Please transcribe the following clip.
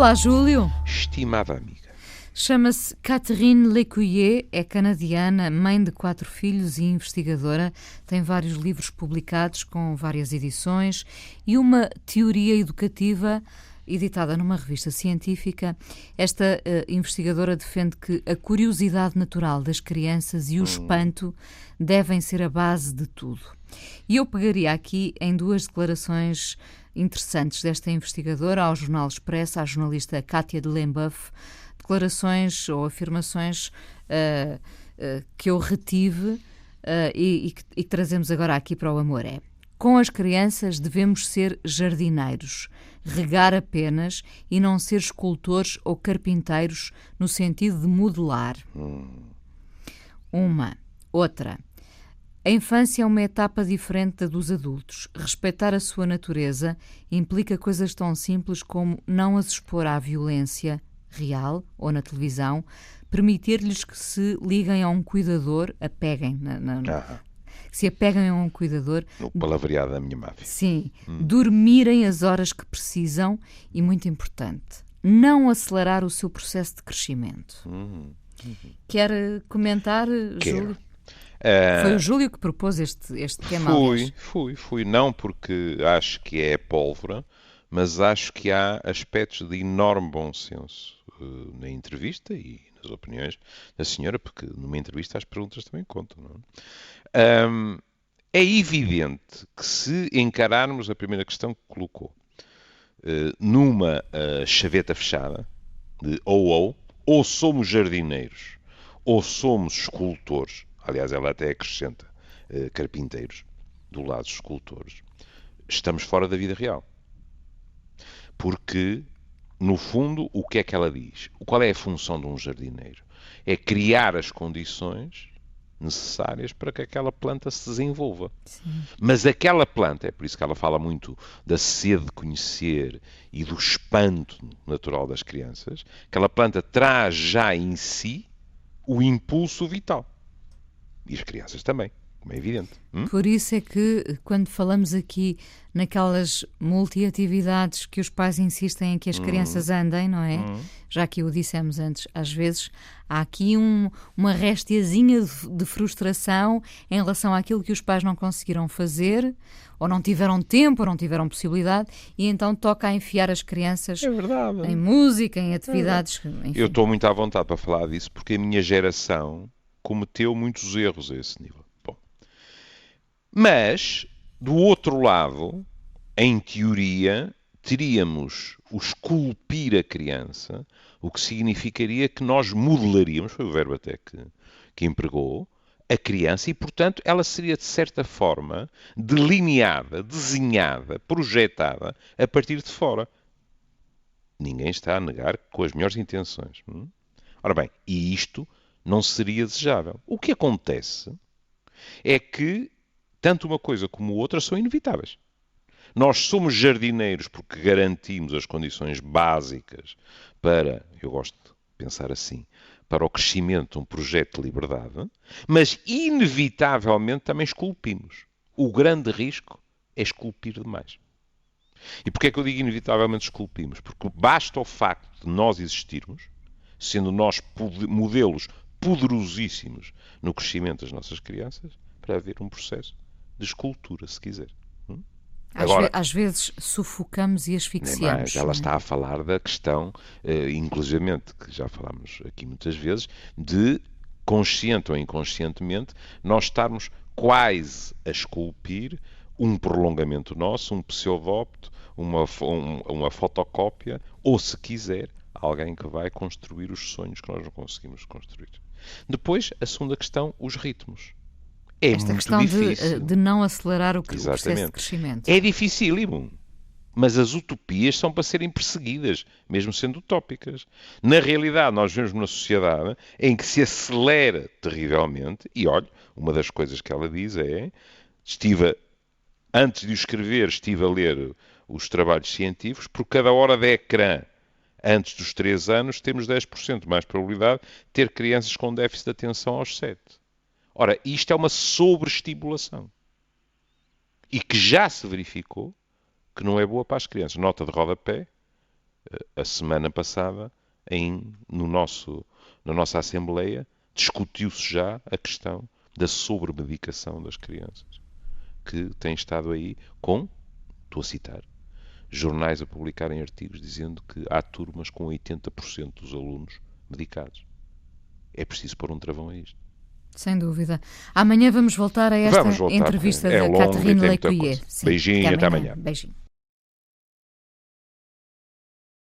Olá, Júlio. Estimada amiga. Chama-se Catherine Lecuyer, é canadiana, mãe de 4 filhos e investigadora. Tem vários livros publicados com várias edições e uma teoria educativa editada numa revista científica. Esta investigadora defende que a curiosidade natural das crianças e o espanto devem ser a base de tudo. E eu pegaria aqui em 2 declarações interessantes desta investigadora ao Jornal Expresso, à jornalista Kátia de Lembeuf, declarações ou afirmações que eu retive e que trazemos agora aqui para o Amor é: com as crianças devemos ser jardineiros, regar apenas e não ser escultores ou carpinteiros no sentido de modelar. Outra. A infância é uma etapa diferente da dos adultos. Respeitar a sua natureza implica coisas tão simples como não as expor à violência real ou na televisão, permitir-lhes que se liguem a um cuidador, se apeguem a um cuidador. No palavreado da minha máfia. Sim, dormirem as horas que precisam e, muito importante, não acelerar o seu processo de crescimento. Quer comentar, Júlio? Foi o Júlio que propôs este tema. Fui. Não porque acho que é pólvora, mas acho que há aspectos de enorme bom senso na entrevista e nas opiniões da senhora, porque numa entrevista as perguntas também contam, não é? É evidente que se encararmos a primeira questão que colocou numa chaveta fechada, de ou somos jardineiros, ou somos escultores, aliás, ela até acrescenta carpinteiros, do lado dos escultores, estamos fora da vida real. Porque, no fundo, o que é que ela diz? Qual é a função de um jardineiro? É criar as condições necessárias para que aquela planta se desenvolva. Sim. Mas aquela planta, é por isso que ela fala muito da sede de conhecer e do espanto natural das crianças, aquela planta traz já em si o impulso vital. E as crianças também, como é evidente. Por isso é que, quando falamos aqui naquelas multiatividades que os pais insistem em que as crianças andem, não é? Já que o dissemos antes, às vezes há aqui uma restiazinha de frustração em relação àquilo que os pais não conseguiram fazer, ou não tiveram tempo, ou não tiveram possibilidade, e então toca a enfiar as crianças em música, em atividades. Enfim. Eu estou muito à vontade para falar disso, porque a minha geração cometeu muitos erros a esse nível. Bom. Mas, do outro lado, em teoria, teríamos o esculpir a criança, o que significaria que nós modelaríamos, foi o verbo até que empregou, a criança e, portanto, ela seria, de certa forma, delineada, desenhada, projetada a partir de fora. Ninguém está a negar com as melhores intenções. Ora bem, e isto não seria desejável. O que acontece é que tanto uma coisa como outra são inevitáveis. Nós somos jardineiros porque garantimos as condições básicas para, eu gosto de pensar assim, para o crescimento de um projeto de liberdade, mas inevitavelmente também esculpimos. O grande risco é esculpir demais. E porquê é que eu digo inevitavelmente esculpimos? Porque basta o facto de nós existirmos, sendo nós modelos poderosíssimos no crescimento das nossas crianças, para haver um processo de escultura, se quiser. Agora, às vezes sufocamos e asfixiamos. Ela está a falar da questão, inclusivamente, que já falámos aqui muitas vezes, de, consciente ou inconscientemente, nós estarmos quase a esculpir um prolongamento nosso, um pseudópto, uma fotocópia, ou, se quiser, alguém que vai construir os sonhos que nós não conseguimos construir. Depois, a segunda questão, os ritmos. Esta muito questão difícil. de não acelerar o processo de crescimento. É dificílimo. Mas as utopias são para serem perseguidas, mesmo sendo utópicas. Na realidade, nós vivemos numa sociedade em que se acelera terrivelmente, e olha, uma das coisas que ela diz é, antes de o escrever, estive a ler os trabalhos científicos, por cada hora de ecrã antes dos 3 anos, temos 10% mais probabilidade de ter crianças com déficit de atenção aos 7. Ora, isto é uma sobreestimulação. E que já se verificou que não é boa para as crianças. Nota de rodapé, A semana passada, na nossa Assembleia, discutiu-se já a questão da sobremedicação das crianças, que tem estado aí estou a citar, jornais a publicarem artigos dizendo que há turmas com 80% dos alunos medicados. É preciso pôr um travão a isto. Sem dúvida. Amanhã vamos voltar a esta Vamos voltar, entrevista é de longa e Catherine tem muita Lecuyer. coisa. Beijinho, até amanhã. Beijinho.